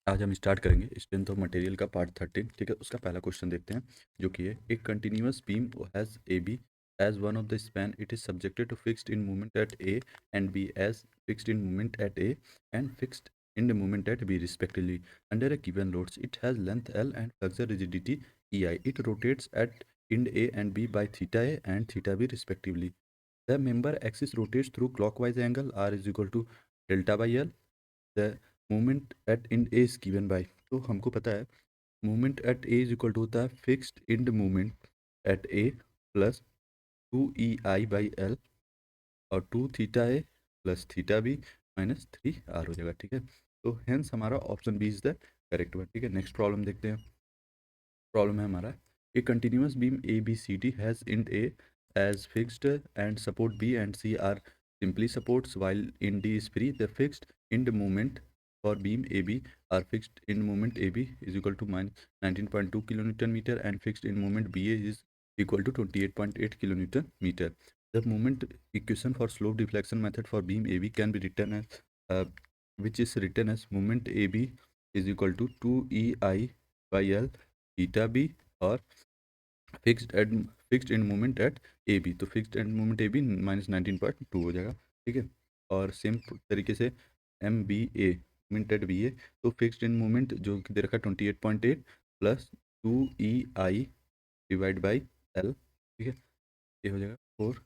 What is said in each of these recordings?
आज हम स्टार्ट करेंगे स्ट्रेंथ ऑफ मटेरियल का पार्ट 13। ठीक है, उसका पहला क्वेश्चन देखते हैं जो कि है एक continuous beam has A B as one of the span it is subjected to fixed in movement at A and B as fixed in movement at A and fixed in the movement at B respectively. Under a given loads, it has length L and flexure rigidity EI. It rotates at end A and B by theta A and theta B respectively. The member axis rotates through clockwise angle R is equal to delta by L. The movement at end A is given by, तो हमको पता है movement at A is equal to होता है fixed end movement at A plus 2EI/L और 2θA plus theta B minus 3R हो जाएगा। ठीक है, तो हेंस हमारा option B is the correct one. ठीक है, नेक्स्ट प्रॉब्लम देखते हैं। प्रॉब्लम है हमारा A continuous beam A B C D has end A as fixed and support B and C are simply supports while in D is free. The fixed end moment for beam AB are fixed end moment AB is equal to minus 19.2 kilonewton meter and fixed end moment BA is equal to 28.8 kilonewton meter. The moment equation for slope deflection method for beam AB can be written as which is written as moment AB is equal to 2EI by L theta B और fixed end moment at A B, तो fixed end moment A B -19.2 हो जाएगा। ठीक है, और same तरीके से M B A moment at B A, तो फिक्स्ड एंड मोमेंट जो कि दे रखा 28.8 plus 2EI divide by L. ठीक है, ये हो जाएगा 4,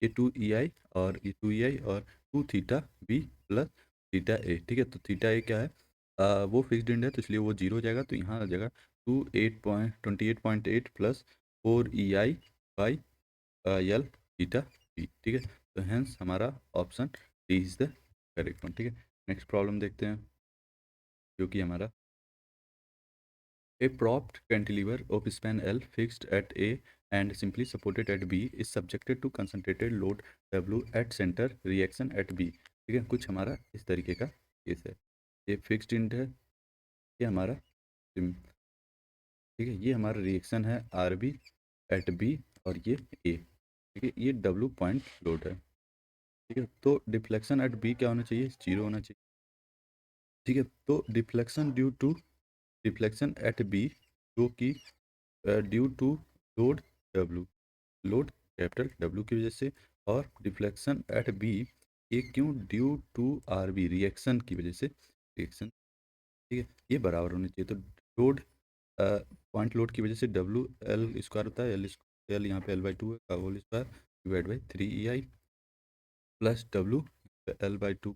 ये 2EI और ये 2EI और 2θ बी प्लस थीटा ए। ठीक है, तो थीटा ए क्या है, वो फिक्स्ड एंड है तो इसलिए वो जीरो हो जाएगा, तो यहाँ आ जाएगा 28.8 plus 4EI by L theta B. ठीक है, तो हेंस हमारा option D is the correct one. ठीक है, नेक्स्ट प्रॉब्लम देखते हैं जो कि हमारा A propped cantilever of span L fixed at A and simply supported at B is subjected to concentrated load W at center reaction at B। ठीक है, कुछ हमारा इस तरीके का केस है। ये फिक्स्ड इंड है, ये हमारा ठीक है, ये हमारा रिएक्शन है आर बी एट बी और ये ए। ठीक है, ये डब्ल्यू पॉइंट लोड है। ठीक है, तो डिफ्लेक्शन एट बी क्या होना चाहिए, जीरो होना चाहिए। ठीक है, तो डिफ्लेक्शन एट बी जो कि due to load W, load capital W की वजह से, और डिफ्लेक्शन एट बी ये क्यों, due to R B reaction की वजह से, रिएक्शन। ठीक है, ये बराबर होने चाहिए, तो लोड पॉइंट लोड की वजह से डब्ल्यू एल स्क्वायर होता है, एल यहाँ पे L/2 है का whole square divide by 3EI plus W L/2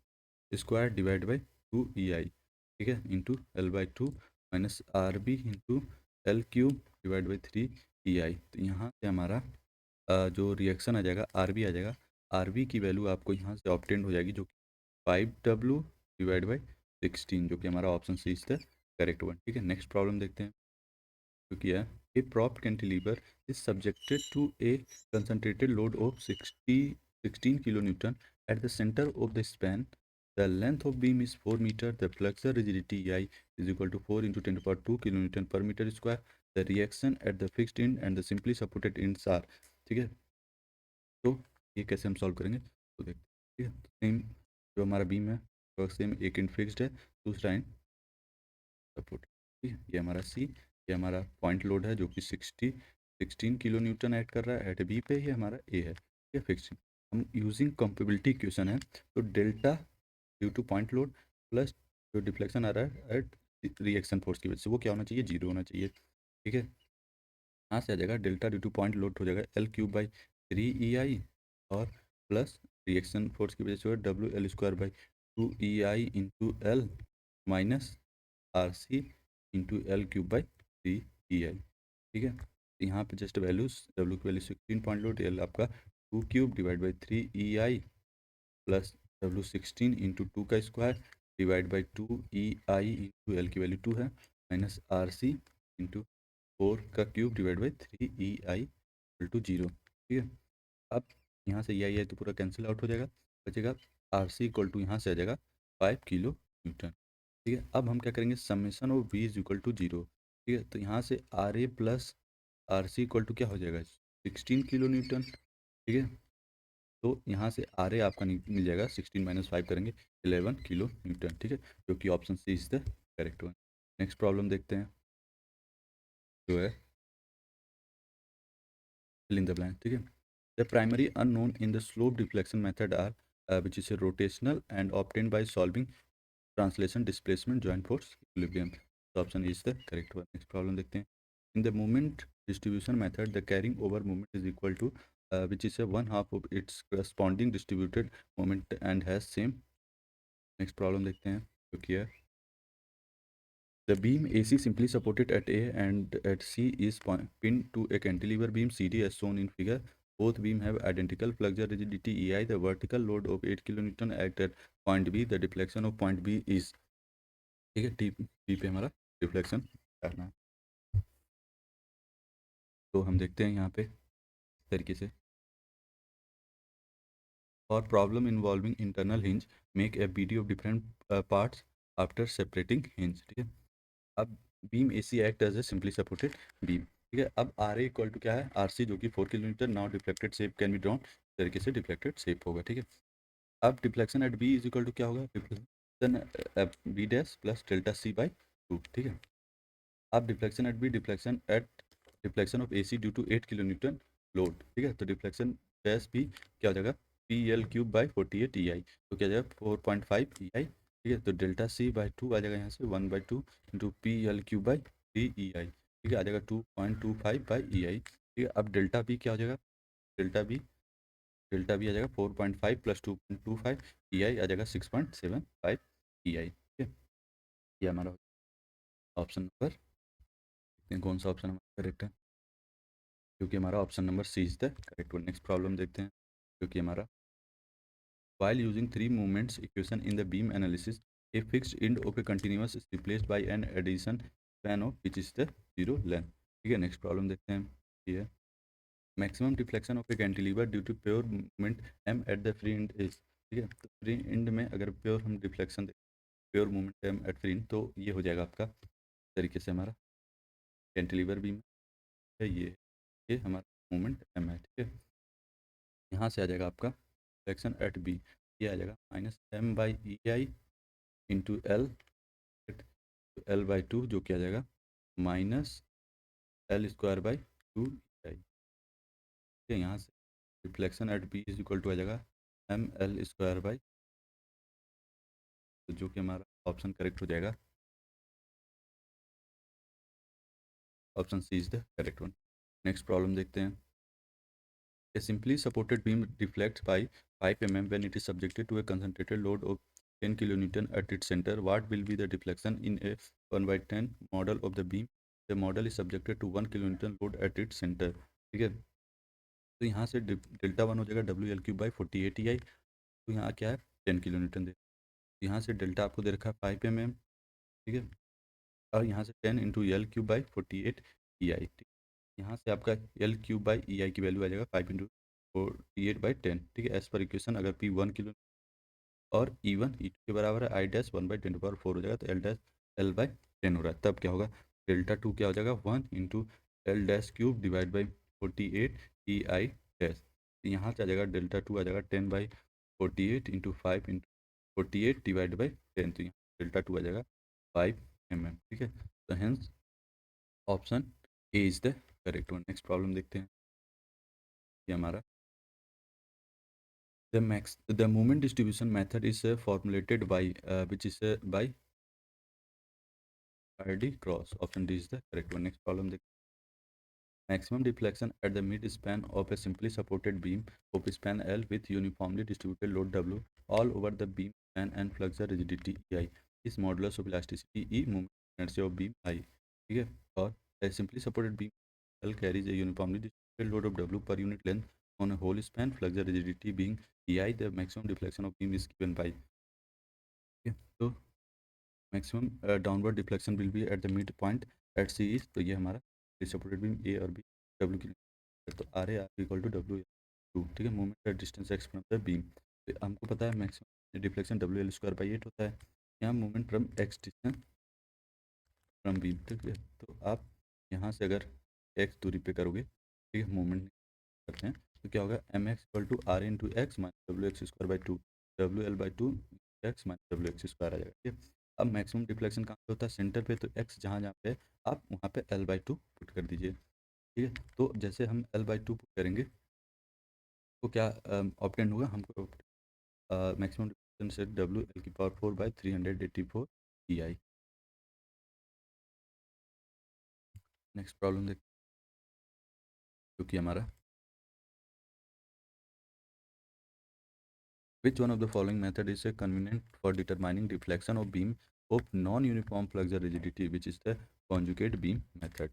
square divide by 2EI। ठीक है, into L/2 minus R B into L cube divide by 3EI। तो यहाँ से हमारा जो रिएक्शन आ जाएगा आर बी आ जाएगा, आर बी की वैल्यू आपको यहाँ से ऑब्टेंड हो जाएगी जो कि 5W डिवाइड बाई 16, जो कि हमारा option C is the correct one. ठीक है, नेक्स्ट प्रॉब्लम देखते हैं जो कि है ए propped cantilever is subjected to a concentrated load of 16 kilonewton at the center of the span. The length of beam is 4 meter. The flexure rigidity I is equal to 4 into 10 to the power 2 kilonewton per meter square. The reaction at the fixed end and the simply supported ends are। ठीक है, तो ये कैसे हम solve करेंगे तो देखते हैं। ठीक है, सेम जो हमारा बीम है वो सेम, एक एंड फिक्स्ड है, दूसरा एंड सपोर्ट। ठीक है, ये हमारा सी, ये हमारा पॉइंट लोड है जो कि 16 किलो न्यूटन ऐड कर रहा है एट बी पे, ये हमारा ए है। ठीक है, फिक्सिंग हम यूजिंग कंपेबिलिटी इक्वेशन है, तो delta due to point load plus जो डिफ्लेक्शन आ रहा है एट रिएक्शन फोर्स की वजह से, वो क्या होना चाहिए, जीरो होना चाहिए। ठीक है, यहाँ से आ जाएगा delta due to point load हो जाएगा L/3EI और प्लस रिएक्शन फोर्स की वजह से WL² by 2EI into L minus R C into L³ by 3EI। ठीक है, तो यहाँ पे जस्ट वैल्यूज, W की वैल्यू 16 पॉइंट लोड, एल आपका 2³ divide by 3EI plus W16 into 2 का square divide by 2EI into L की value 2 है माइनस आर सी इंटू 4 का cube divide by 3EI equal to 0। ठीक है, अब यहाँ से EI तो पूरा कैंसिल आउट हो जाएगा, बचेगा आर सी इक्वल टू, यहाँ से आ जाएगा 5 किलो न्यूटन। ठीक है, अब हम क्या करेंगे, summation of V is equal to 0। ठीक है, तो यहाँ से R A plus R C equal to क्या हो जाएगा, 16 किलो न्यूटन। ठीक है, तो यहाँ से आर ए आपका मिल जाएगा, 16 माइनस 5 करेंगे 11 किलो न्यूटन। ठीक है, जो कि option C is the correct one. Next problem देखते हैं, जो है fill in the blank, ठीक है। The primary unknown in the slope deflection method are which is a rotational and obtained by solving translation, displacement, joint force, equilibrium. So option is the correct one. Next problem देखते हैं। In the moment distribution method, the carrying over moment is equal to which is a one half of its corresponding distributed moment and has same. Next problem देखते हैं, जो कि है the beam AC simply supported at A and at C is pinned to a cantilever beam CD as shown in figure. Both beam have identical flexure rigidity EI. The vertical load of 8 kN act at point B. The deflection of point B is, ठीक है, T B पे हमारा reflection करना है। तो हम देखते हैं यहाँ पे इस तरीके से, और problem involving internal hinge make A B D of different parts after separating hinge, ठीक है। अब beam A C act as a simply supported beam, ठीक है। अब आर ए इक्वल टू क्या है, आर सी जो कि 4 kilometre, now deflected shape can be drawn, इस तरीके से डिफ्लेक्टेड शेप होगा, ठीक है। अब deflection at B is equal to क्या होगा, deflection B dash plus delta C by 2, ठीक है। अब deflection at B, deflection of A C due to 8 kilo newton load, ठीक है। तो डिफ्लेक्शन डैश भी क्या हो जाएगा, P L cube by 48 E I, तो क्या हो जाएगा 4.5 ई आई, ठीक है। तो डेल्टा सी बाई 2 आ जाएगा यहाँ से 1/2 into P L cube by 3 ई आई, ठीक है, आ जाएगा 2.25 बाई ई आई, ठीक है। अब डेल्टा बी क्या हो जाएगा, डेल्टा बी डेल्टा बी आ जाएगा 4.5 प्लस 2.25 ई आई आ जाएगा 6.75 ई आई, ठीक है। ये हमारा ऑप्शन नंबर, देखते हैं कौन सा ऑप्शन हमारा करेक्ट है, क्योंकि हमारा option number C is the correct one. Next problem देखते हैं, क्योंकि हमारा while using three movements equation in the beam analysis, a fixed end of a continuous is replaced by an addition span of which is the zero length, ठीक है। Next problem देखते हैं, ये है maximum deflection of a cantilever due to pure movement M at the free end is, ठीक है। तो free end में अगर प्योर हम deflection pure movement M at free end, तो ये हो जाएगा आपका तरीके से हमारा कैंटिलीवर बीम है, ये हमारा मूवमेंट एम है, ठीक है। यहाँ से आ जाएगा आपका फ्लेक्शन एट बी, ये आ जाएगा -m/ei इंटू एल/2, जो कि आ जाएगा -l² बाई 2 ei, ठीक है। यहाँ से reflection at B is equal to आ जाएगा ml², तो जो कि हमारा ऑप्शन करेक्ट हो जाएगा, option C is the correct one. Next problem देखते हैं, a simply supported beam deflects by 5 mm when it is subjected to a concentrated load of 10 kilonewton at its center. What will be the deflection in a 1/10 model of the beam? The model is subjected to 1 kilonewton load at its center, ठीक है। तो यहाँ से delta one हो जाएगा W L cube by 48 E I, तो यहाँ क्या है 10 किलो न्यूटन दे, यहाँ से डेल्टा आपको दे रखा है 5 mm, ठीक है। और यहाँ से 10 into L cube by 48 E आई, ठीक। यहाँ से आपका एल क्यूब बाई ई आई की वैल्यू आ जाएगा 5 इंटू 48/10, ठीक है। एज पर इक्वेशन अगर पी 1 किलो और ई वन ई टू के बराबर है, आई डैश 1/10⁴ हो जाएगा, तो एल डैश L/10 हो रहा है, तब क्या होगा, डेल्टा टू क्या हो जाएगा 1 into L dash cube divide by 48 E I dash, यहाँ से आ जाएगा डेल्टा टू आ जाएगा 10/48 इंटू 5 इंटू 48 डिवाइड बाई 10, तो यहाँ डेल्टा टू आ जाएगा 5 mm, ठीक है। तो hence option A is the correct one. Next problem देखते हैं, ये हमारा the moment distribution method is formulated by which is by RD cross, option D is the correct one. Next problem, the maximum deflection at the mid span of a simply supported beam of span L with uniformly distributed load W all over the beam span and flexure rigidity EI is modulus of elasticity E, moment inertia of beam I, ठीक है। और a simply supported beam L carries a uniformly distributed load of W per unit length on a whole span, flexure rigidity being EI, the maximum deflection of beam is given by, ठीक है। तो maximum downward deflection will be at the mid point at C is, तो ये हमारा supported beam ए और B W की, तो R A R equal to W two, ठीक है। Moment at distance X from the beam, तो हमको पता है मैक्सिमम डिफ्लेक्शन WL²/8 होता है, यहाँ moment from x distance from beam, ठीक है। तो आप यहाँ से अगर एक्स दूरी पे करोगे, ठीक है, मोमेंट करते हैं, तो क्या होगा mx equal to R into X minus WX² by 2 WL/2 X minus WX² आ जाएगा, ठीक है। अब मैक्सिमम डिफ्लेक्शन कहाँ पे होता है, सेंटर पे, तो एक्स जहाँ जहाँ पे है आप वहाँ पे L/2 पुट कर दीजिए। ठीक है, तो जैसे हम L/2 पुट करेंगे तो क्या ऑप्टेंड होगा हमको, मैक्सिमम डिफ्लेक्शन से WL⁴/384 EI। नेक्स्ट प्रॉब्लम देखते हैं, जो कि हमारा which one of the following method is convenient for determining deflection of beam of non-uniform flexure rigidity, which is the conjugate beam method।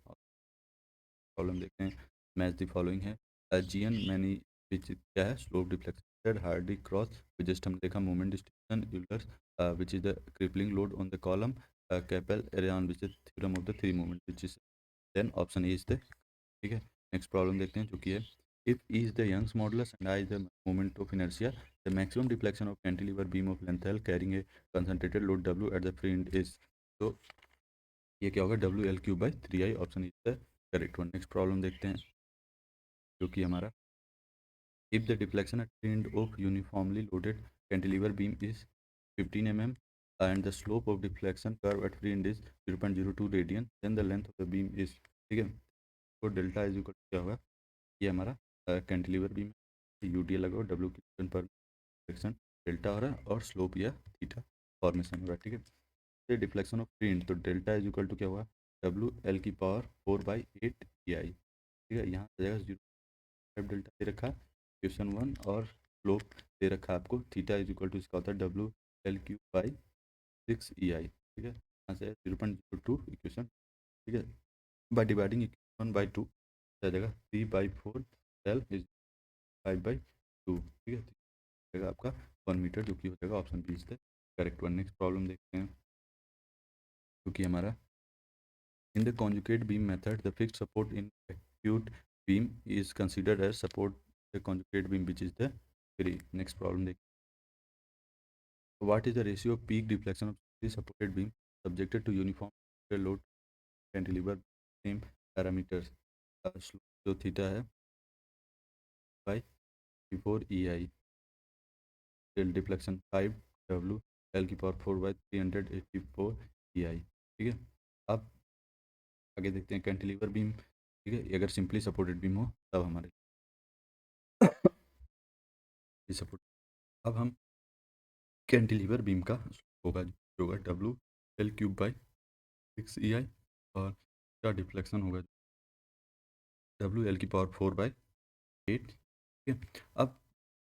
Problem देखते हैं, मैच द फॉलोइंग है, G N Maney which है, slope deflection Hardy Cross, just हमने देखा moment distribution Euler's, which is the crippling load on the column, Clapeyron, which is theorem of the three moment, which is then option A is the. ठीक है, next problem देखते हैं, जो कि है if E is the Young's modulus and I is the moment of inertia, the maximum deflection of cantilever beam of length L carrying a concentrated load W eight the free end is, तो ये क्या होगा, WL⁴/3I, option is the correct one. Next problem देखते हैं, जो कि हमारा if the deflection at the end of uniformly loaded cantilever beam is 15 mm and the slope of deflection curve at free end is 0.02 radian, then the length of the beam is, ठीक है, तो delta is equal क्या होगा, ये हमारा cantilever beam, UDL लगाओ, W की पर डिफ्लेक्शन डेल्टा हो रहा है और स्लोप या थीटा फॉर्मेशन हो रहा है। ठीक है, डिफ्लेक्शन ऑफ फ्री एंड, तो डेल्टा इज इक्वल टू क्या हुआ, WL⁴/8 EI। ठीक है, यहाँ आ जाएगा 0 डेल्टा दे रखा क्वेश्चन वन, और स्लोप दे रखा आपको थीटा इज इक्वल टू इसका होता है WL⁴/6 EI। ठीक है, यहाँ से 0.02 इक्वेशन। ठीक है, बाय डिवाइडिंग इक्वेशन 1/2 आ जाएगा 3/4 L इज 5/2। ठीक है, जाएगा आपका 1 मीटर, जो कि हो जाएगा option B is the correct one. Next problem देखते हैं, क्योंकि हमारा in the conjugate beam method the fixed support in acute beam is considered as support the conjugate beam, which is the free। next problem देख, what is the ratio of peak deflection of the supported beam subjected to uniform load cantilever, same parameters, जो theta है by 4 EI, deflection 5 WL⁴/384 EI। ठीक है, अब आगे देखते हैं cantilever beam. ठीक है, अगर सिंपली सपोर्टेड बीम हो तब हमारे सपोर्ट, अब हम कैंटिलीवर बीम का होगा जो होगा WL⁴/6 EI, और क्या डिफ्लेक्शन होगा WL⁴/8। ठीक है, अब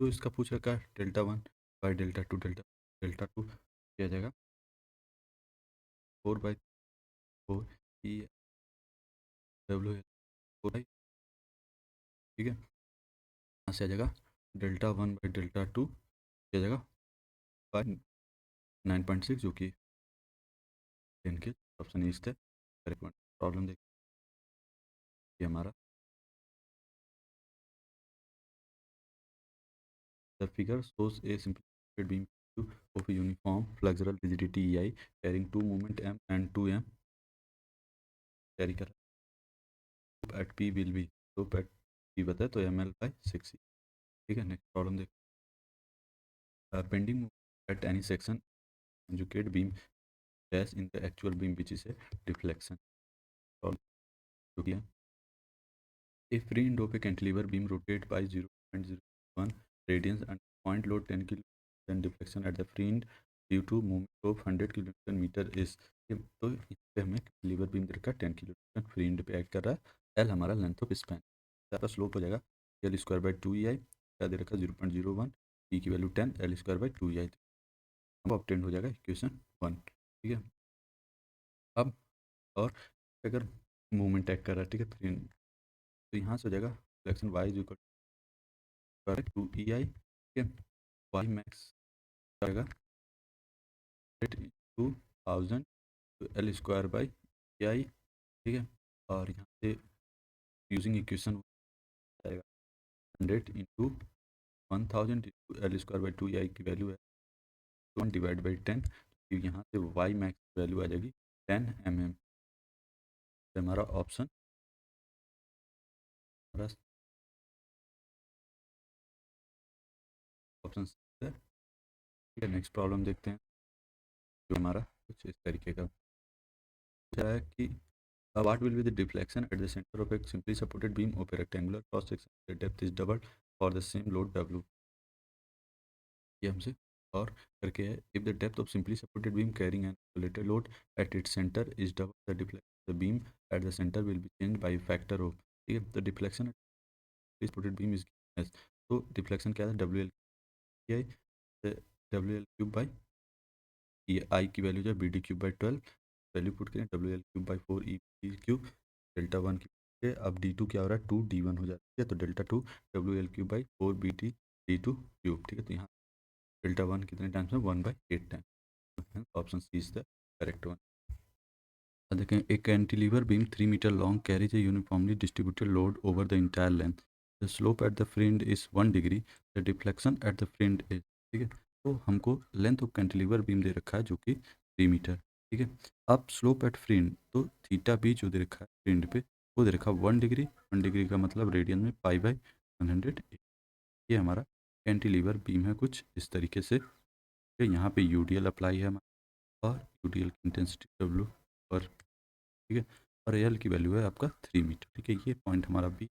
जो इसका पूछ रखा है डेल्टा 1/डेल्टा 2 डेल्टा 2 किया जाएगा 4/4 WL⁴। ठीक है, यहाँ से आ जाएगा डेल्टा 1/डेल्टा 2 किया जाएगा 9.6, जो कि 10 के option is the correct one. Problem देखिए हमारा, the figure shows a simplified beam of a uniform flexural rigidity EI carrying two moment M and 2M carry कर रहा है, एट P will be, तो एट P बताए तो ML/6। ठीक है, नेक्स्ट प्रॉब्लम देख, pending at any section conjugate beam dash in the actual beam which is a deflection। और जो किया, if free end of a cantilever beam rotate by 0.01 radians and point load 10 kilo, then deflection at the free end due to movement of 100 kilometre metre is, तो यहाँ पे हमें liver beam दे रखा है 10 किलोमीटर फ्री एंड पे act कर रहा है, एल हमारा लेंथ ऑफ स्पैन, आपका स्लोप हो जाएगा L²/2 EI, क्या दे रखा है 0.01, ई की वैल्यू 10, L²/2 EI, अब ऑब्टेन हो जाएगा इक्वेशन वन। ठीक है, अब और अगर मूवमेंट एक्ट कर रहा है, ठीक है, फ्री एंड, तो यहाँ से हो जाएगा फ्लेक्शन Y/2 EI। ठीक है, वाई मैक्स आएगा 2000 L²/EI। ठीक है, और यहाँ से यूजिंग इक्वेशन आएगा 100 × 1000 L²/2 EI की वैल्यू है 1/10, तो यहाँ से वाई मैक्स वैल्यू आ जाएगी 10 mm। हमारा ऑप्शन, हमारा ऑप्शन है। ठीक है, नेक्स्ट प्रॉब्लम देखते हैं, जो हमारा कुछ इस तरीके का है कि what will be the deflection at the center of a simply supported beam of a rectangular cross section? The depth is doubled for the same load W. ये हमसे और करके है if the depth of simply supported beam carrying an isolated load at its center is double the deflection of the beam at the center will be changed by a factor of, ठीक है, the deflection at simply supported beam is given as, तो deflection क्या था WL I, WL cube by ये आई की value जो है BD cube by 12 value put करें WL cube by 4 E cube delta 1 की, अब D2 क्या हो रहा है 2D1 हो जाती है, तो delta 2 WL cube by 4 BT D2 cube, ठीक है, तो यहाँ डेल्टा 1 कितने टाइम्स में 1/8 time, option C is the correct one. अब देखें एक cantilever beam 3 metre long carries a uniformly distributed load over the entire length, the slope at the fringe is 1 degree, the deflection at the fringe is, ठीक है, तो हमको length of cantilever beam दे रखा है जो कि 3 मीटर, ठीक है। अब स्लोप एट फ्रिंज, तो थीटा बी जो दे रखा है फ्रिंज पे वो दे रखा है 1 डिग्री, 1 डिग्री का मतलब रेडियन में π/100, ये हमारा कैंटिलीवर बीम है कुछ इस तरीके से, यहाँ पे यूडीएल अप्लाई है हमारा और यूडीएल की इंटेंसिटी डब्लू और, ठीक है, और एल की वैल्यू है आपका 3 मीटर, ठीक है, ये पॉइंट हमारा बी,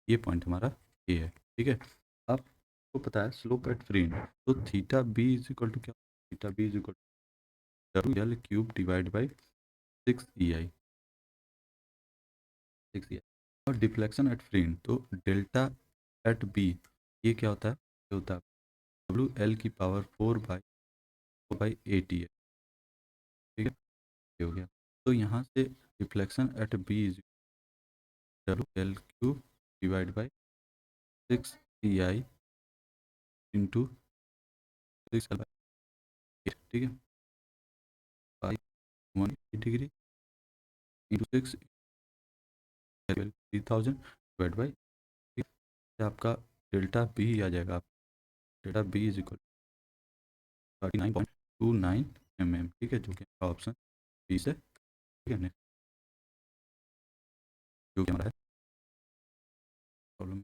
ये पॉइंट हमारा ए है, ठीक है। आपको पता है स्लोप एट फ्रीन, तो theta B is equal to क्या, theta B is equal to W L cube divide by 6 6 और डिफ्लेक्शन एट फ्रीन, तो डेल्टा एट बी ये क्या होता है, ये होता है WL की पावर 4/8 है, ठीक है, ये हो गया, तो यहाँ से deflection at B is WL cube divide by 6 into 6/8, ठीक है, 180 डिग्री इंटू 6 3000 डिवाइड बाई, आपका डेल्टा बी आ जाएगा, आप डेल्टा बी इज इक्वल 39.29 ठीक है, जो कि ऑप्शन बी से, ठीक है, जो कि हमारा है प्रॉब्लम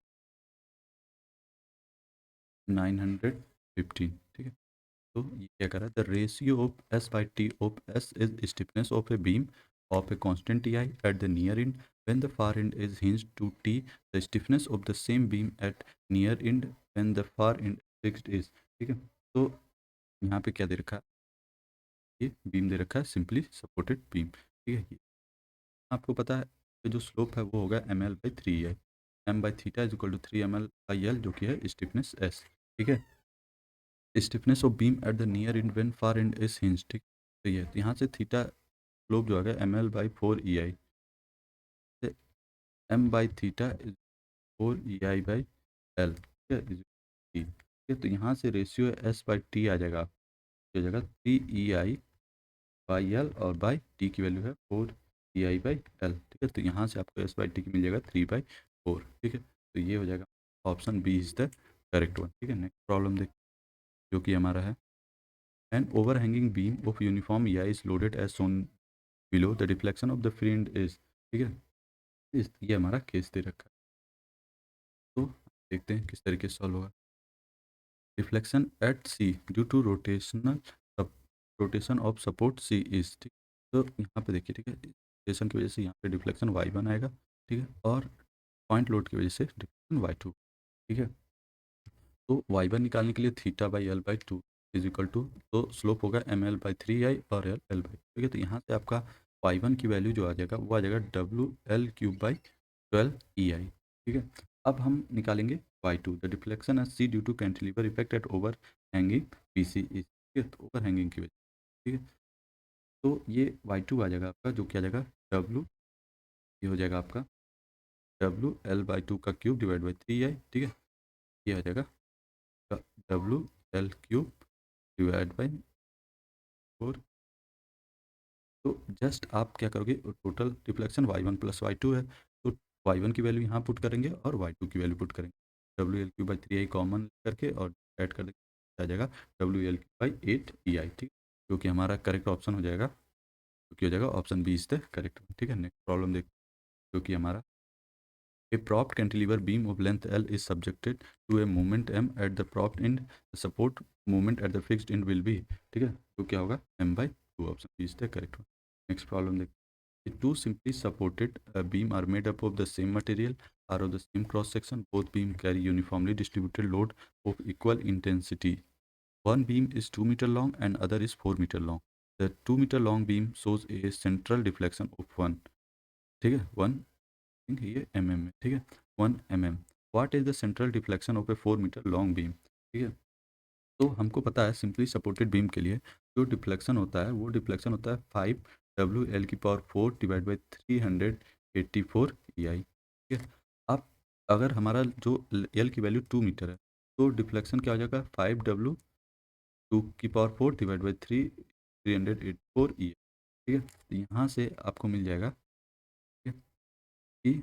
915, ठीक है, तो ये क्या कर रहा है, the ratio of S/T of S is stiffness of a beam of a constant Ti at the near end when the far end is hinged to T, the stiffness of the same beam at near end when the far end fixed is, ठीक है, तो यहाँ पे क्या दे रखा है, ये beam दे रखा है सिंपली सपोर्टेड बीम, ठीक है, आपको पता है कि जो स्लोप है वो होगा ml/3i, m/थीटा is equal to 3ml/l जो कि है स्टिफनेस s, ठीक है, stiffness of beam at the near and when far and is hinge, ठीक, तो ये यहाँ से थीटा स्लोप जो आ गया ml/4ei, m/थीटा इज 4ei/l, ठीक है, ठीक है, तो यहाँ से रेशियो S/T आ जाएगा, हो जाएगा 3ei/l और बाई टी की वैल्यू है 4ei/l, ठीक है, तो यहाँ से आपको S/T की मिल जाएगा 3/4, ठीक है, तो ये हो जाएगा option B is the correct one, ठीक है। नेक्स्ट प्रॉब्लम देख जो कि हमारा है an overhanging beam of uniform या is loaded as shown below the deflection of the free end is, ठीक है, ये हमारा केस दे रखा है, तो देखते हैं किस तरीके से सॉल्व होगा। Deflection at C due to rotation of support C is, ठीक, तो यहाँ पे देखिए, ठीक है, रोटेशन की वजह से यहाँ पे डिफ्लेक्शन y1 आएगा, ठीक है, और पॉइंट लोड की वजह से डिफ्लेक्शन y2, ठीक है, तो y1 निकालने के लिए θ/l/2 इज इक्वल टू, तो स्लोप होगा ml/3i और l/, ठीक है, तो यहाँ से आपका y1 की वैल्यू जो आ जाएगा वो आ जाएगा WL3/12ei, ठीक है, अब हम निकालेंगे y2, the deflection at C due to cantilever effect at overhanging PC is, ठीक है, तो ओवर हैंगिंग की वजह, ठीक है, तो ये y2 आ जाएगा आपका जो क्या आ जाएगा W, ये हो जाएगा आपका WL/2 का क्यूब डिवाइड बाई 3i, ठीक है, ये आ जाएगा WL³ डिवाइड बाई 4, तो जस्ट आप क्या करोगे, total deflection y1 plus y2 है, तो y1 की वैल्यू यहाँ पुट करेंगे और y2 की वैल्यू पुट करेंगे, WL³/3i कॉमन करके और ऐड कर देंगे, आ जाएगा WL³/8ei, ठीक, जो कि हमारा करेक्ट ऑप्शन हो जाएगा, जो कि हो जाएगा option B is the correct, ठीक है। नेक्स्ट प्रॉब्लम देख जो कि हमारा A propped cantilever beam of length L is subjected to a moment m at the propped end. The support moment at the fixed end will be, ठीक है, तो क्या होगा m/l, two, option B is the correct one. Next problem देखते हैं। Two simply supported beam are made up of the same material, are of the same cross section. Both beam carry uniformly distributed load of equal intensity. One beam is 2 meter long and other is 4 meter long. The 2 meter long beam shows a central deflection of one, ठीक है, one, ये mm में, ठीक है, 1 mm. What is the central deflection of a 4 meter long beam? ठीक है, तो हमको पता है सिंपली सपोर्टेड बीम के लिए जो डिफ्लेक्शन होता है वो डिफ्लेक्शन होता है 5 WL⁴ डिवाइड बाई 384 EI, ठीक है। अब अगर हमारा जो एल की वैल्यू 2 मीटर है तो डिफ्लेक्शन क्या हो जाएगा 5W2⁴ डिवाइड बाई 384 EI, ठीक है। तो यहाँ से आपको मिल जाएगा, ठीक है, कि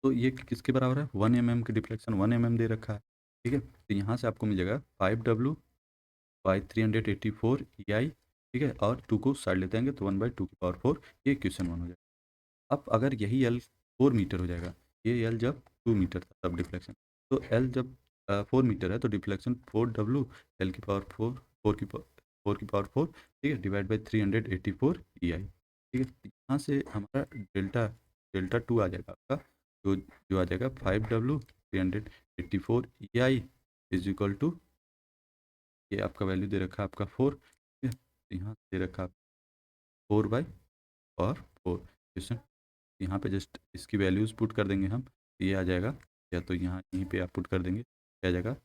तो ये किसके बराबर है 1 mm की डिफ्लेक्शन 1 mm दे रखा है, ठीक है। तो यहाँ से आपको मिल जाएगा 5W/384 EI, ठीक है, और 2 को साइड लेते आएंगे तो 1/2⁴, ये क्वेश्चन 1 हो जाएगा। अब अगर यही एल 4 मीटर हो जाएगा, ये एल जब 2 मीटर था तब डिफ्लेक्शन, तो एल जब 4 मीटर है तो डिफ्लेक्शन 4W L⁴ 4 ठीक है, डिवाइड बाई 384 EI, ठीक है। तो यहाँ से हमारा डेल्टा डेल्टा टू आ जाएगा आपका, जो जो आ जाएगा 5W384 EI is equal to, ये आपका वैल्यू दे रखा है आपका 4, ठीक है, तो यहाँ दे रखा है 4/4 क्वेश्चन। यहाँ पे जस्ट इसकी वैल्यूज़ पुट कर देंगे हम, तो ये आ जाएगा, या तो यहाँ यहीं पे आप पुट कर देंगे, क्या आ जाएगा,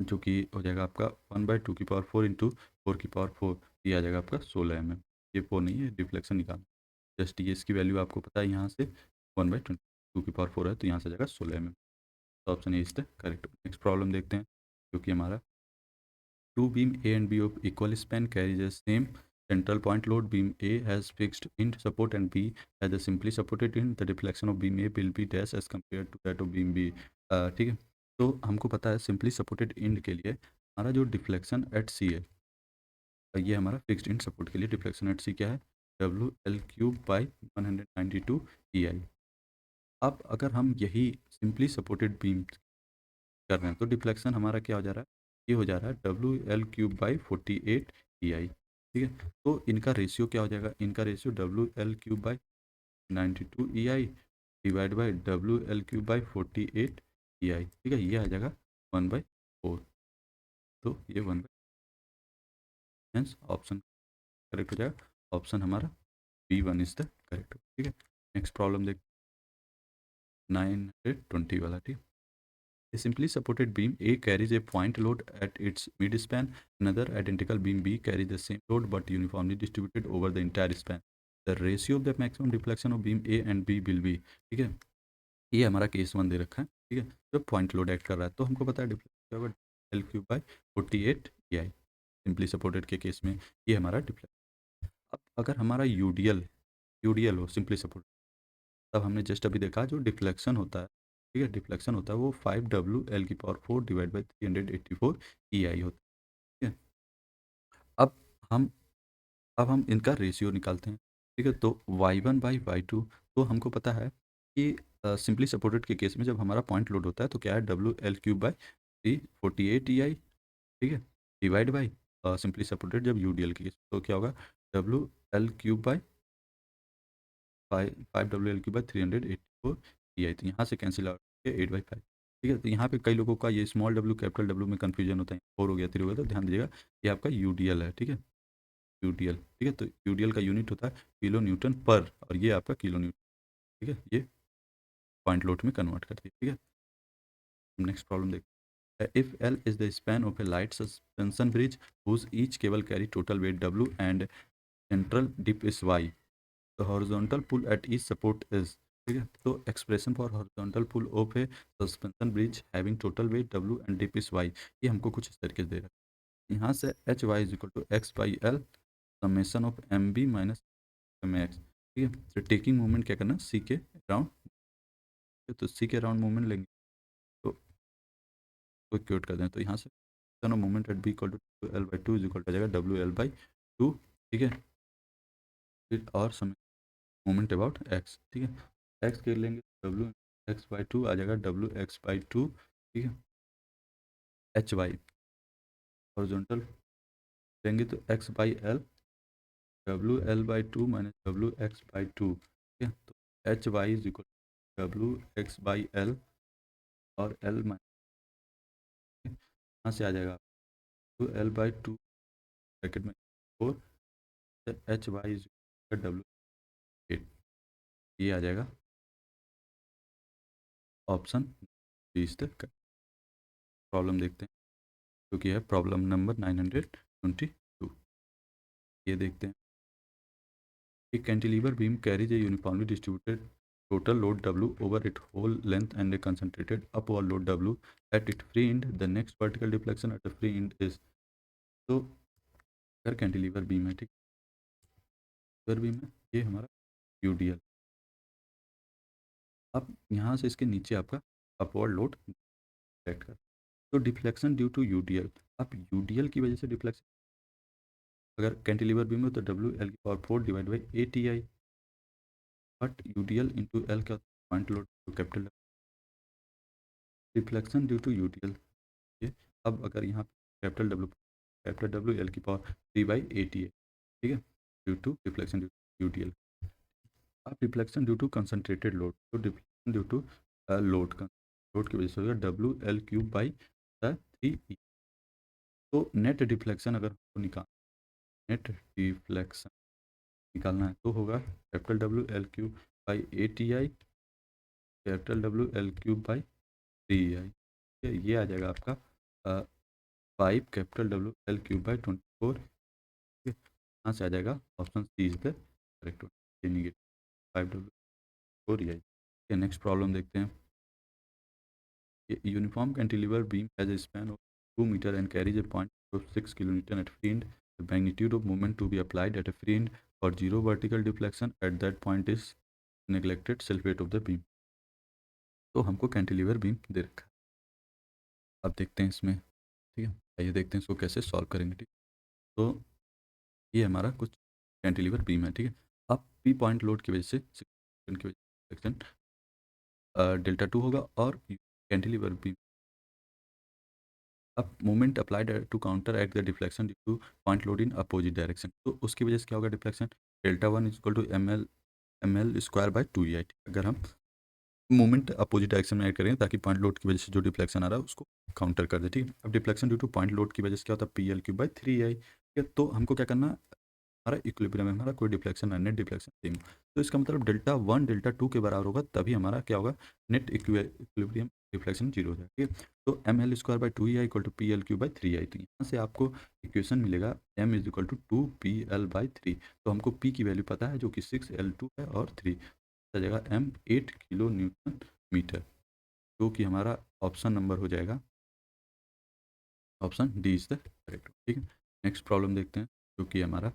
जो कि हो जाएगा आपका 1/2⁴ इंटू 4⁴, ये आ जाएगा आपका 16 mm। ये 4 नहीं है, डिफ्लेक्शन निकाल, जस्ट ये इसकी वैल्यू आपको पता है, यहाँ से 1/2⁴ है तो यहाँ से आ जाएगा 16 mm। तो option A is the correct. Next problem देखते हैं, जो कि हमारा two beam A and B of equal span carry the same central point load. Beam A has fixed end support and B has a simply supported end. The deflection of beam A will be dash as compared to that of beam B. ठीक है, तो हमको पता है simply supported and के लिए हमारा जो डिफ्लेक्शन एट सी है, ये हमारा फिक्स्ड एंड सपोर्ट के लिए डिफ्लेक्शन एट सी क्या है, WL⁴/192 EI। अब अगर हम यही सिंपली सपोर्टेड बीम कर रहे हैं तो डिफ्लेक्शन हमारा क्या हो जा रहा है, ये हो जा रहा है WL⁴/48 EI, ठीक है। तो इनका रेशियो क्या हो जाएगा, इनका ratio WL⁴/92 EI divide by WL⁴/48 EI, ठीक है, ये आ जाएगा 1/4। तो ये 1/, ऑप्शन करेक्ट हो जाएगा, ऑप्शन हमारा B1 इज द करेक्ट, ठीक है। नेक्स्ट प्रॉब्लम देख 920 वाला, ठीक। A simply supported beam A carries a point load at its midspan. Another identical beam B carries the same load but uniformly distributed over the entire span. The ratio of the maximum deflection of beam A and B will be, ठीक है, ये हमारा case 1 दे रखा है, ठीक है, जो point load act कर रहा है, तो हमको पता है डिफ्लेक्शन क्या होगा, L⁴/48 EI, सिंपली सपोर्टेड के केस में ये हमारा डिफ्लेक्शन। अब अगर हमारा यूडीएल यूडीएल हो सिंपली सपोर्ट, तब हमने जस्ट अभी देखा जो डिफ्लेक्शन होता है, ठीक है, डिफ्लेक्शन होता है वो 5W L⁴ divide by 384 EI होता है, ठीक है। अब हम अब हम इनका रेशियो निकालते हैं, ठीक है। तो Y1/Y2, तो हमको पता है कि सिंपली सपोर्टेड के केस में जब हमारा पॉइंट लोड होता है तो क्या है WL⁴/348 EI, ठीक है, डिवाइड बाई सिंपली सपोर्टेड जब यूडीएल की केस तो क्या होगा WL⁴/5 5W L⁴/384 EI, तो यहाँ से कैंसिल आउट 8/5, ठीक है। तो यहाँ पे कई लोगों का ये स्मॉल w कैपिटल W में कन्फ्यूजन होता है, 4 हो गया 3 हो गया, तो ध्यान दीजिएगा ये आपका यूडीएल है, ठीक है, यूडीएल, ठीक है। तो यूडीएल का यूनिट होता है किलो न्यूटन पर, और ये आपका किलो न्यूटन, ठीक है, ये पॉइंट लोड में कन्वर्ट करती है, ठीक है। नेक्स्ट प्रॉब्लम देखते हैं। If L is the span of a light suspension bridge whose each cable carry total weight W and central dip is Y, the horizontal pull at each support is, ठीक है। तो expression for horizontal pull of a suspension bridge having total weight W and dip is Y, ये हमको कुछ इस तरीके से दे रहा है। यहाँ से HY is equal to X/L summation of MB minus MX, ठीक है। तो टेकिंग मोमेंट क्या करना, सी के अराउंड, तो सी के अराउंड मोमेंट लेंगे, तो क्यूट कर दें, तो यहाँ से moment at B equal to L/2 is equal to जाएगा WL/2, ठीक है। फिर और समय मोमेंट अबाउट एक्स, ठीक है, एक्स के लेंगे WX/2 आ जाएगा WX/2, ठीक है। HY हॉरिजॉन्टल लेंगे तो X by L, W L by two minus W X by two, ठीक है। तो H Y is equal W X by L, और एल माइनस यहाँ से आ जाएगा W L by two bracket में four, H Y is W at, ये आ जाएगा ऑप्शन बीस तक। प्रॉब्लम देखते हैं जो कि है प्रॉब्लम नंबर 922। ये देखते हैं, A cantilever beam carries a uniformly distributed total load W over its whole length and a concentrated upward load W at its free end. The next vertical deflection at the free end is, तो अगर cantilever beam है, ठीक, cantilever beam है, ये हमारा UDL. अब यहाँ से इसके नीचे आपका अपवर्ड लोड एक्ट कर, तो डिफ्लेक्शन ड्यू टू यूडीएल। आप यूडीएल की वजह से डिफ्लेक्शन, अगर कैंटिलीवर बीम है तो डब्ल्यू एल की power 4 divide by A T I, but UDL into L का point load capital deflection due to UDL. ये अब अगर यहाँ कैपिटल डब्ल्यू एल की पावर 3/80 है, ठीक है, due to deflection due to UDL. अब deflection due to concentrated load, तो डिफ्लेक्शन ड्यू टू लोड की वजह से होगा डब्ल्यू एल क्यूब बाई 3 तो नेट डिफ्लेक्शन अगर हमको नेट डिफ्लेक्शन निकालना है तो होगा capital W L cube by A T I, capital W L cube by 3 I, ठीक है। ये आ जाएगा आपका 5 capital W L cube by 24, यहाँ से आ जाएगा option C is the correct one, negative 5W4 next problem देखते हैं। Uniform cantilever beam has a span of 2 metre and carries a point of 6 kN at free end. The magnitude of movement to be applied at a free end और zero vertical deflection at that point is neglected self weight of the beam. तो हमको cantilever beam दे रखा है, अब देखते हैं इसमें, ठीक है, आइए देखते हैं इसको कैसे सॉल्व करेंगे, ठीक। तो ये हमारा कुछ कैंटिलीवर बीम है, ठीक है। अब पी पॉइंट लोड की वजह से की वजह से डेल्टा टू होगा, और कैंटिलीवर बीम अब moment applied to counteract the deflection due to point load in opposite direction, तो उसकी वजह से क्या होगा deflection delta one is equal to M L square by 2 EI। अगर हम मोमेंट अपोजिट डायरेक्शन में ऐड करें ताकि पॉइंट लोड की वजह से जो डिफ्लेक्शन आ रहा है उसको काउंटर कर दे, ठीक है। अब deflection due to point load की वजह से क्या होता है PL³ बाई 3 I, ठीक है। तो हमको क्या करना है, हमारा इक्विलिब्रियम है, हमारा कोई डिफ्लेक्शन है, नेट डिफ्लेक्शन सेम, तो इसका मतलब डेल्टा वन डेल्टा टू के बराबर होगा, तभी हमारा क्या होगा नेट इक्विलिब्रियम डिफ्लेक्शन जीरो हो जाएगा, ठीक है। तो mL² बाई 2 EI = 3 I, तो यहाँ से आपको इक्वेशन मिलेगा m is equal to 2PL/3, तो हमको p की वैल्यू पता है जो कि 6L2 है और 3, आ जाएगा m 8 किलो न्यूटन मीटर, जो कि हमारा ऑप्शन नंबर हो जाएगा option D is the correct, ठीक है। नेक्स्ट प्रॉब्लम देखते हैं जो कि हमारा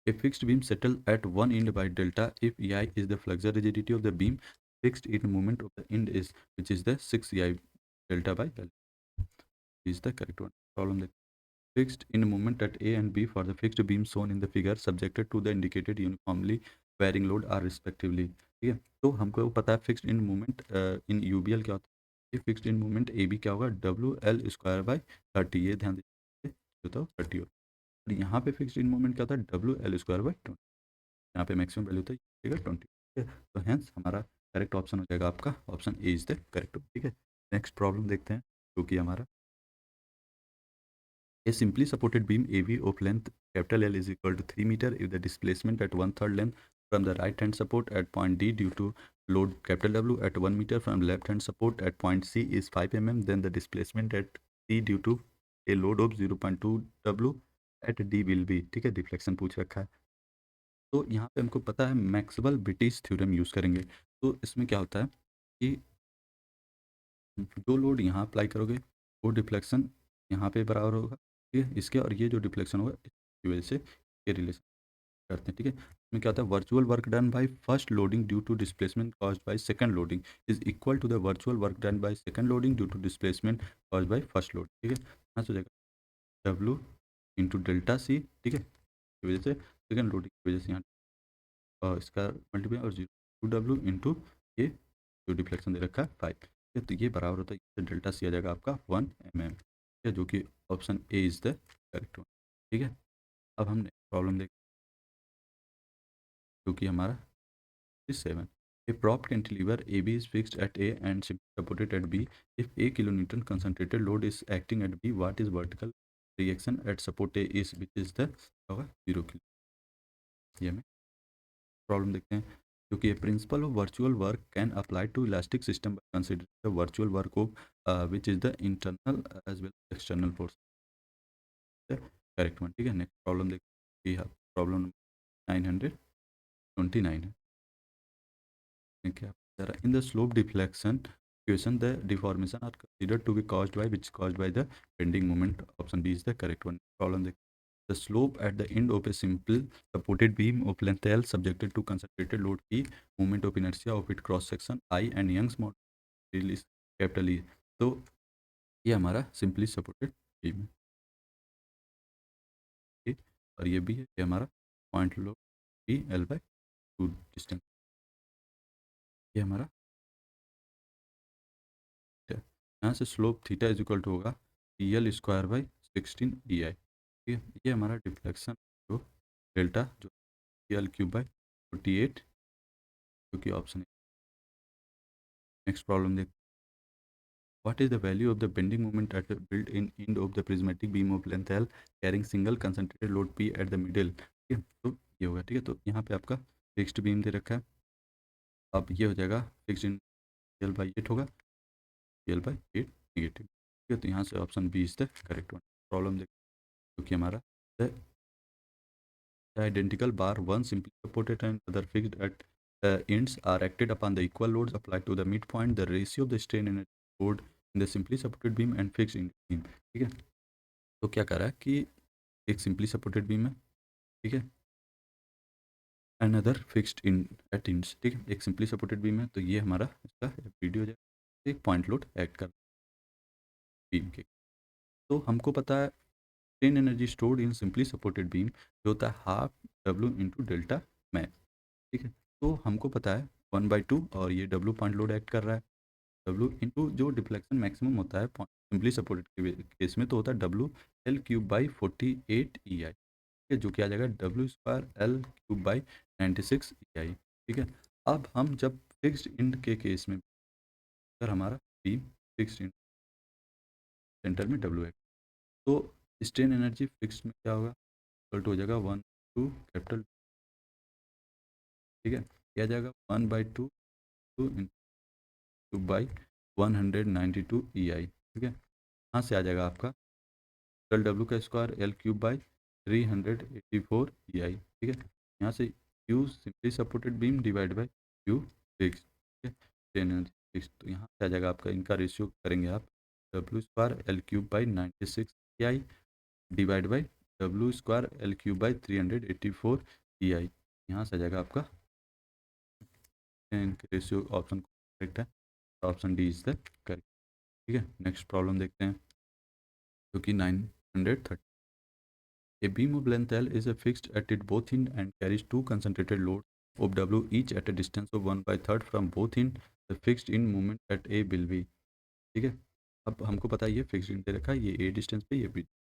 A fixed beam settle at one end by delta if EI is the flexure rigidity of the beam. Fixed end moment of the end is which is the 6 EI delta by L. Is the correct one. Problem that fixed end moment at A and B for the fixed beam shown in the figure subjected to the indicated uniformly varying load are respectively. ठीक है, तो हमको पता है fixed in moment in UBL क्या होता है, fixed in moment A B क्या होगा WL² बाई 30, ये ध्यान दीजिए होता है 30 और यहाँ पे फिक्स्ड इन मोमेंट क्या होता है WL²/20, यहाँ पे मैक्सिमम वैल्यू होता है 20, ठीक है। तो हेंस हमारा करेक्ट ऑप्शन हो जाएगा आपका option A is the correct, ठीक है। नेक्स्ट प्रॉब्लम देखते हैं जो कि हमारा A simply supported beam AV of length L is equal to 3 meter if the displacement at 1/3 length from the right hand support at point D due to load W at 1 meter from left hand support at point C is 5 mm, then the displacement at C due to a load of 0.2 W at D will be, ठीक है, deflection पूछ रखा है। तो यहाँ पे हमको पता है मैक्सवेल ब्रिटिश थ्योरम यूज़ करेंगे, तो इसमें क्या होता है कि जो लोड यहाँ अप्लाई करोगे वो डिफ्लेक्शन यहाँ पे बराबर होगा, ठीक है, इसके, और ये जो डिफ्लेक्शन होगा इसकी वजह से ये रिलेशन करते हैं, ठीक है। इसमें क्या होता है virtual work done by first loading due to displacement caused by second loading is equal to the virtual work done by second loading due to displacement caused by first load, ठीक है। यहाँ से हो जाएगा W इंटू डेल्टा सी, ठीक है, की वजह से सेकंड लोडिंग की वजह से यहाँ इसका मल्टीप्लाई और 0 2W इंटू ये जो डिफ्लेक्शन दे रखा है 5, ठीक है। तो ये बराबर होता है, डेल्टा सी आ जाएगा आपका 1 mm, ठीक है, जो कि option A is the correct one. ठीक है। अब हम नेक्स्ट प्रॉब्लम देखते हैं, जो कि हमारा is 7. A prop cantilever AB is fixed at A and supported at B. If A kilonewton concentrated load is acting at B, what is vertical reaction at support A is, which is the होगा 0 kilo. ये हमें problem देखते हैं, क्योंकि principle of virtual work can apply to elastic system by considering the virtual work of which is the internal as well external force. Correct one. ठीक है, next problem देखते हैं। प्रॉब्लम 929 है। क्या in the slope deflection equation the deformation are considered to be caused by which caused by the bending moment, option B is the correct one। problem देख, the slope at the end of a simple supported beam of length L subjected to concentrated load P, moment of inertia of its cross section I and Young's module is capital E। तो ये हमारा simply supported beam है, ठीक। और ये भी है, ये हमारा point load P L/2 distance, ये हमारा है। यहाँ से slope theta is equal to होगा PL²/16 EI। ठीक है, ये हमारा डिफ्लेक्शन जो डेल्टा जो PL³/48, जो कि ऑप्शन है। नेक्स्ट प्रॉब्लम देख, what is the value of the bending moment at built in end of the prismatic beam of length L carrying single concentrated load P at the middle. ठीक है, तो ये होगा। ठीक है, तो यहाँ पे आपका फिक्स्ड बीम दे रखा है। अब ये हो जाएगा फिक्स्ड इन PL/8 होगा, PL/8 नेगेटिव। ठीक है, तो यहाँ से option B is the correct one. Problem देख, क्योंकि हमारा the identical bar, one simply supported and other fixed at ends, are acted upon the equal loads applied to the midpoint. The ratio of the strain energy stored in the simply supported beam and fixed in beam। ठीक है, तो क्या कर रहा है कि एक simply supported beam है, ठीक है, and other fixed in at ends. ठीक है, एक सिंपली सपोर्टेड बीम है, तो ये हमारा इसका वीडियो जो है एक पॉइंट लोड एक्ट कर बीम के। तो हमको पता है strain energy stored in simply supported beam जो होता है half W into delta max. ठीक है, तो हमको पता है 1/2 और ये W पॉइंट लोड एक्ट कर रहा है। W इंटू जो डिफ्लेक्शन मैक्सिमम होता है सिंपली सपोर्टेड के केस में, तो होता है W L³/48 EI। ठीक है, जो कि आ जाएगा W² L³/96 EI। ठीक है, अब हम जब फिक्स्ड इंड के केस में, अगर हमारा बीम फिक्स्ड इंड सेंटर में W है, तो स्ट्रेन एनर्जी फिक्स्ड में क्या होगा, इक्वल टू हो जाएगा 1/2 कैपिटल। ठीक है, किया जाएगा 1/2 बाई 192 EI। ठीक है, यहाँ से आ जाएगा आपका टोटल W² L³/384 EI। ठीक है, यहाँ से U simply supported beam divide by U fix. ठीक है, स्ट्रेन एनर्जी फिक्स, तो यहाँ से आ जाएगा आपका, इनका रेशियो करेंगे आप W² L³/96 EI divide by W² L³/384 EI। यहाँ से आ जाएगा आपका रेशियो, ऑप्शन करेक्ट है, option D is the correct. ठीक है, नेक्स्ट प्रॉब्लम देखते हैं, जो कि 930। A beam of length L is fixed at it both end and carries two concentrated loads of W each at a distance of 1/3 from both end। The fixed end moment at A will be। ठीक है, अब हमको पता है ये fixed end दे रखा है, ये A डिस्टेंस पे, ये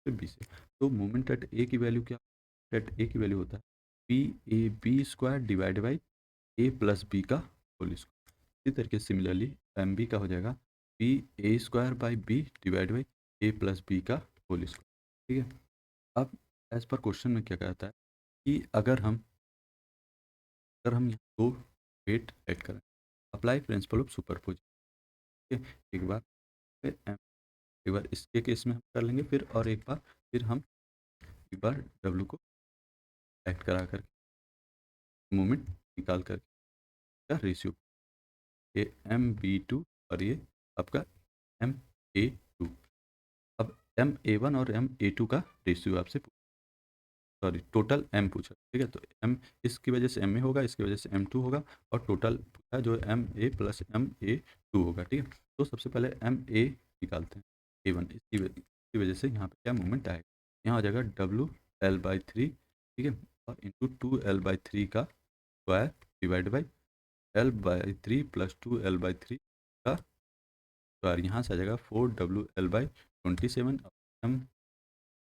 B से। तो मोमेंट एट A की वैल्यू क्या, एट A की वैल्यू होता है PAB² डिवाइड बाई A+B का होल स्क्वायर। इसी तरीके से सिमिलरली MB का हो जाएगा PA²/B डिवाइड बाई A+B का होल स्क्वायर। ठीक है, अब एज पर क्वेश्चन में क्या कहता है कि अगर हम यहाँ दो वेट ऐड करें, अप्लाई प्रिंसिपल ऑफ सुपरपोजिशन। ठीक है, एक बार फिर एक बार इसके केस में हम कर लेंगे, फिर और एक बार फिर हम एक बार W को ऐड करा कर मोमेंट निकाल कर का रेशियो, ये MB2 और ये आपका MA2। अब MA1 और MA2 का रेशियो आपसे, सॉरी टोटल M पूछा। ठीक है, तो M इसकी वजह से MA होगा, इसकी वजह से M2 होगा, और टोटल पूछा जो MA+MA2 होगा। ठीक है, तो सबसे पहले MA निकालते हैं, A1, इसकी वजह से यहाँ पे क्या मोमेंट आएगा, यहाँ हो जाएगा WL/3। ठीक है, और इंटू 2L/3 का square divide by L/3 plus 2L/3 का स्क्वायर। यहाँ से आ जाएगा 4WL/27। M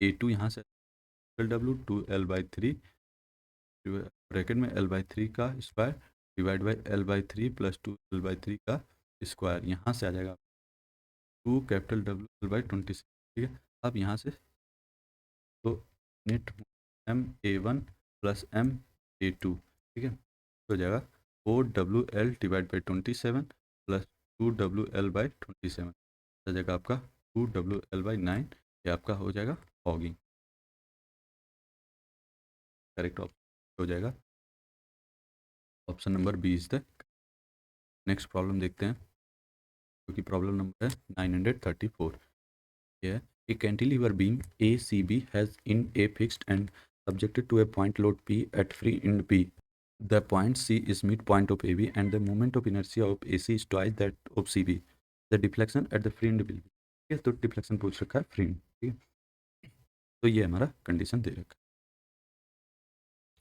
A2 यहाँ से डब्ल्यू 2L/3 ब्रैकेट में L/3 का square divide by L/3 plus 2L/3 का स्क्वायर, यहाँ से आ जाएगा 2 L/26, ठीक है। अब यहाँ से तो नेट MA1 प्लस MA2, ठीक है, तो हो जाएगा 4WL divide by 27 plus 2WL/27, हो जाएगा आपका 2WL/9, ये आपका हो जाएगा फॉगिंग। करेक्ट ऑप्शन हो जाएगा option number B is the. Next problem देखते हैं, क्योंकि प्रॉब्लम नंबर है 934। ये है a cantilever beam ACB has in A fixed and subjected to a point load P at free end P. The point C is midpoint of AB and the moment of inertia of AC is twice that of CB. The deflection at the free end will be, ठीक है, तो deflection पूछ रखा है free end, ठीक है। तो ये हमारा कंडीशन दे रखा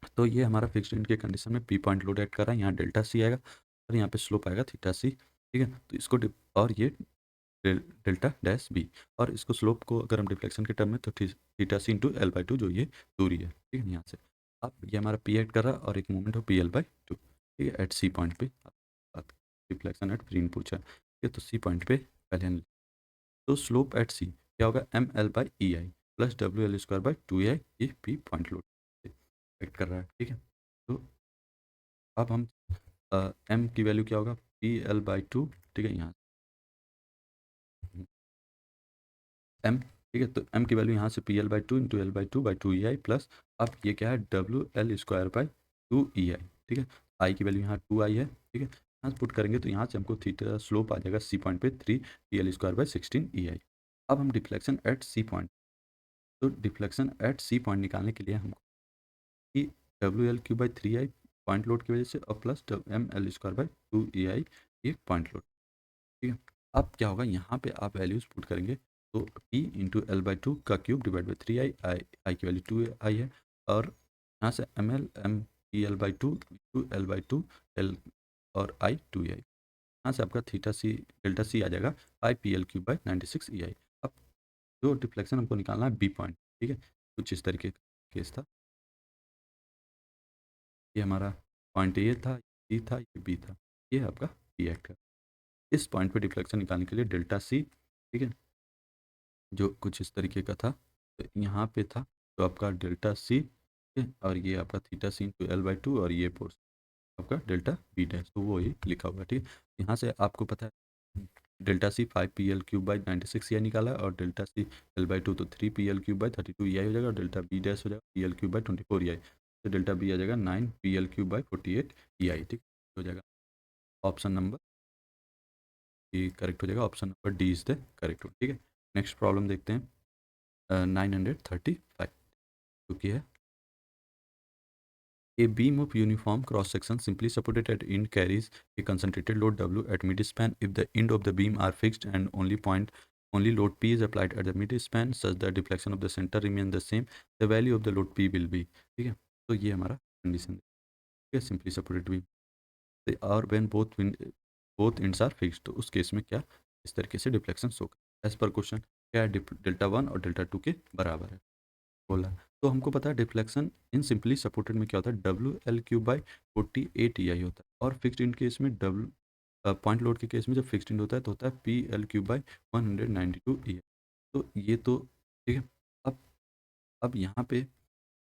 है। तो ये हमारा फिक्स्ड एंड के कंडीशन में पी पॉइंट लोड ऐड कर रहा है, यहाँ डेल्टा सी आएगा और यहाँ पे स्लोप आएगा थीटा सी, ठीक है। तो इसको और ये डेल्टा डैश बी, और इसको स्लोप को अगर हम डिफ्लेक्शन के टर्म में तो थीटा सी इंटू L/2 जो ये दूरी है, ठीक है, यहाँ से। अब ये हमारा पी ऐड कर रहा है और एक मोमेंट हो PL/2, ठीक है, एट सी पॉइंट पे। डिफ्लेक्शन एट फ्री पूछा है, ठीक है, तो सी पॉइंट पे पहले हम, तो स्लोप एट सी क्या होगा ML/EI plus WL² by 2EI, ये पी पॉइंट लोड एक्ट कर रहा है, ठीक है। तो अब हम एम की वैल्यू क्या होगा PL/2, ठीक है, यहाँ एम, ठीक है, तो एम की वैल्यू यहाँ से PL/2 इंटू L/2/2EI प्लस, अब ये क्या है WL² बाई 2EI, ठीक है। आई की वैल्यू यहाँ 2I है, ठीक है, यहाँ से पुट करेंगे तो यहाँ से हमको थीटा स्लोप आ जाएगा सी पॉइंट पे 3PL² बाई 16EI। अब हम डिफ्लेक्शन एट सी पॉइंट, तो डिफ्लेक्शन एट सी पॉइंट निकालने के लिए हमको कि WL³ by 3I point load की वजह से और प्लस ML² बाई 2EI ये पॉइंट लोड, ठीक है। अब क्या होगा, यहाँ पे आप वैल्यूज पुट करेंगे तो P इंटू L/2 का क्यूब डिवाइड बाई 3I, आई की वैल्यू 2I है, और यहाँ से ML/2 इंटू L/2 L और I 2EI, यहाँ से आपका थीटा सी डेल्टा सी आ जाएगा IPL³ बाई 96EI। अब जो डिफ्लेक्शन हमको निकालना है बी पॉइंट, ठीक है, कुछ इस तरीके का केस था, ये हमारा पॉइंट ए था, सी था, ये बी था, ये आपका बी एक्ट है। इस पॉइंट पे डिफ्लेक्शन निकालने के लिए डेल्टा सी, ठीक है, जो कुछ इस तरीके का था, तो यहाँ पे था तो आपका डेल्टा सी, ठीक है, और ये आपका थीटा सी इंटू L/2 और ये पोर्शन आपका डेल्टा बी डैश, तो वो ही लिखा हुआ है, ठीक है। यहाँ से आपको पता है delta C 5PL³ by 96EI निकाला और डेल्टा सी L/2 तो 3PL³ बाई 32EI हो जाएगा और डेल्टा बी डैश हो जाएगा PL³ बाई 24EI, तो डेल्टा बी आ जाएगा 9PL³ बाई 48EI, ठीक हो जाएगा ऑप्शन नंबर, ये करेक्ट हो जाएगा, option number D is the correct one, ठीक है। नेक्स्ट प्रॉब्लम देखते हैं 935, क्योंकि है a beam of uniform cross section simply supported at end carries a concentrated load W at midspan if the end of the beam are fixed and only load P is applied at the midspan such that deflection of the center remain the same, the value of the load P will be, ठीक है। तो ये हमारा condition है simply supported beam, और when both ends are fixed, तो उस case में क्या इस तरीके से डिफ्लेक्शन शो कर एज पर क्वेश्चन क्या है, डेल्टा 1 और डेल्टा 2 के बराबर है बोला। तो हमको पता है डिफ्लेक्शन इन सिंपली सपोर्टेड में क्या होता है WL³ बाई 48EI होता है, और फिक्स्ड इन केस में पॉइंट लोड के केस में जब फिक्स्ड इन होता है तो होता है PL³ बाई 192EI। तो ये तो ठीक है। अब अब यहाँ पे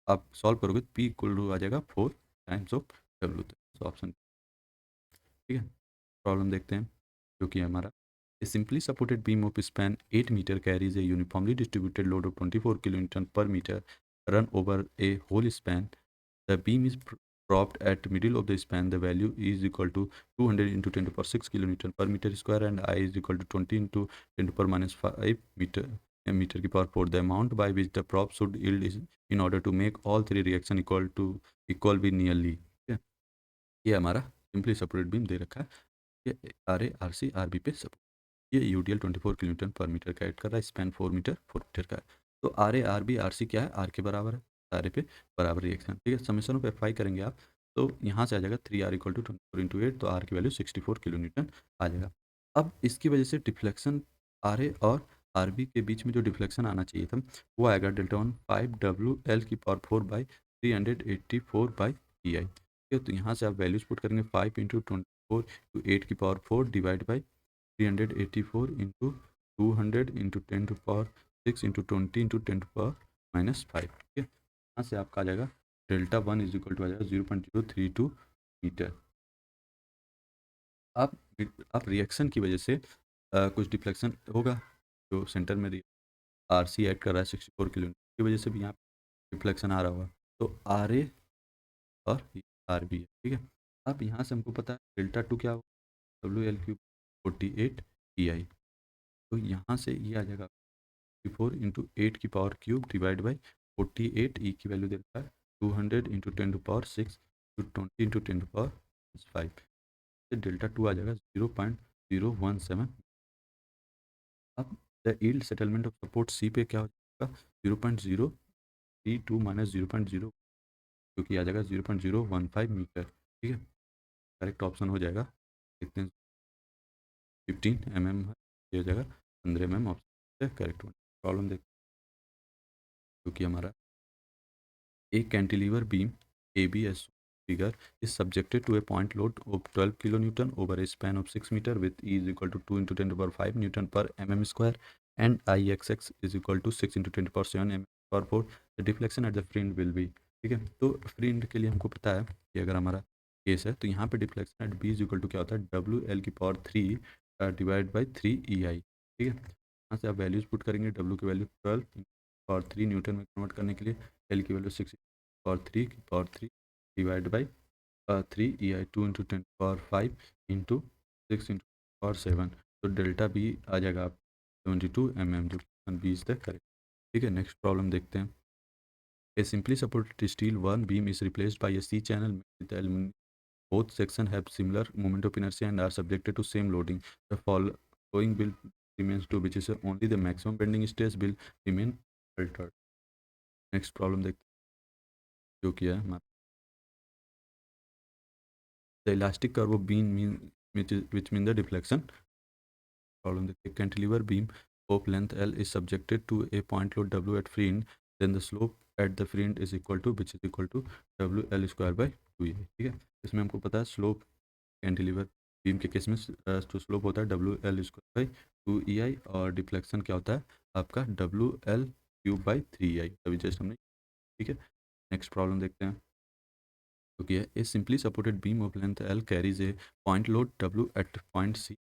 आप सॉल्व करोगे तो P इक्वल टू आ जाएगा 4 टाइम्स ऑफ W, तो ऑप्शन, ठीक है। प्रॉब्लम देखते हैं, जो कि हमारा a simply supported beam of span 8 metre carries a uniformly distributed load of 24 kilonewton per metre run over a whole span, the beam is propped at middle of the span, the value is equal to 200 into 10 to the power 6 kilonewton per meter square and I is equal to 20 into 10 to the power minus 5 meter की power 4, the amount by which the prop should yield is in order to make all three reaction equal be nearly, ठीक है। ये हमारा simply supported beam दे रखा है, ये RA RC RB पे सपोर्ट, ये UDL 24 किलोमीटर पर मीटर का ऐड कर रहा है, स्पैन 4 मीटर का है, तो RA RB RC क्या है, R के बराबर है, सारे पे बराबर रिएक्शन, ठीक है। समेशन ऑफ FI करेंगे आप तो यहाँ से आ जाएगा 3R इक्वल टू 24 × 8, तो R की वैल्यू 64 किलो न्यूटन आ जाएगा। अब इसकी वजह से डिफ्लेक्शन RA और आरबी के बीच में जो डिफ्लेक्शन आना चाहिए था वो आएगा डेल्टा वन 5 WL की पावर 4 बाई 384 बाई ई आई। ठीक है, तो यहाँ से आप वैल्यूज पुट करेंगे 5 × 10⁻⁴ divide by 380 into 4 into 10⁻⁶ into 20 into 10⁻−5। ठीक है, यहाँ से आपका आ जाएगा delta one is equal to आ जाएगा 0.032 मीटर। आप आप रिएक्शन की वजह से कुछ डिफ्लेक्शन होगा, जो सेंटर में आर सी ऐड कर रहा है 64 किलोमीटर की वजह से भी यहाँ रिफ्लेक्शन आ रहा होगा। तो आर ए और आर बी है। ठीक है, अब यहाँ से हमको पता है डेल्टा टू क्या होगा, WL³ 48 EI। तो यहाँ से ये आ जाएगा 54 × 8 की power cube divide by 48 E की वैल्यू दे रखा है 200 into 10⁻6 to 20 into 10⁻5। Delta two आ जाएगा 0.017। अब the yield settlement of support C पे क्या हो जाएगा 0.032 माइनस 0.0, जो कि आ जाएगा 0.015 मीटर। ठीक है, करेक्ट ऑप्शन हो जाएगा देखते हैं 15 mm ये हो जाएगा 15 mm ऑप्शन करेक्ट। प्रॉब्लम देखते हैं, क्योंकि हमारा एक cantilever beam ABS figure is subjected to a point load of 12 kilonewton over a span of 6 meter with E is equal to 2 into 10 to the power 5 Newton per mm square and IXX is equal to 6 into 10 to the power 7 mm power 4. The deflection at the free end will be। ठीक है, तो free and के लिए हमको पता है कि अगर हमारा केस है तो यहाँ पे deflection at B is equal to क्या होता है WL की पावर 3 डिवाइड बाई 3 EI। ठीक है, यहाँ से आप वैल्यूज पुट करेंगे, W की वैल्यू 12 पावर 3 न्यूटन में कन्वर्ट करने के लिए, L की वैल्यू 6 की power 3 divide by 3 EI 2 into 10⁻5 into 6 into power 7। तो डेल्टा बी आ जाएगा आप 72 mm, जो बी इज द करेक्ट। ठीक है, नेक्स्ट प्रॉब्लम देखते हैं। A simply supported steel one beam is replaced by a C channel with aluminum. Both sections have similar moment of inertia and are subjected to same loading. The following will remains true, which is only the maximum bending stress will remain altered. Next problem देखते हैं, जो किया है हमारा the elastic curve beam mean which mean the deflection। Problem देखते हैं, cantilever beam of length L is subjected to a point load W at free end, then the slope at the free end is equal to which is equal to WL square by 2E। ठीक है, इसमें हमको पता है slope cantilever beam के case में जो slope होता है WL स्क्वायर बाई 2EI और डिफ्लेक्शन क्या होता है आपका WL³ बाई 3EI, अभी जस्ट हमने। ठीक है, नेक्स्ट प्रॉब्लम देखते हैं, क्योंकि a simply supported beam of length L carries a point load W at point C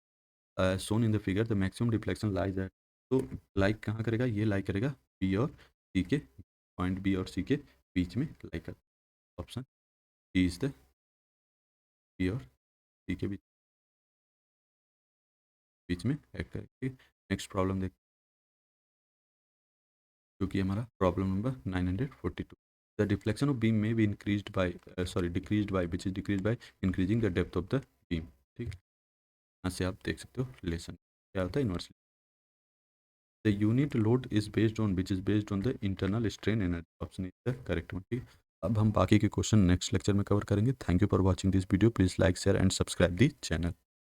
shown in the figure, the maximum deflection lies at। तो लाइक कहाँ करेगा, ये लाइक करेगा B और C के पॉइंट B और C के बीच में लाइक कर, option D is the B और C के बीच में एक्ट करेगी। नेक्स्ट प्रॉब्लम देख, क्योंकि हमारा problem number 942। The deflection of beam में be increased by decreased by which is decrease by increasing the depth of the beam. ठीक, यहाँ से आप देख सकते हो रिलेशन क्या होता है inversely. The unit load is based on which is based on the internal strain energy, option is the correct one. ठीक, अब हम बाकी के क्वेश्चन नेक्स्ट लेक्चर में कवर करेंगे। Thank you for watching this video, please like share and subscribe the channel.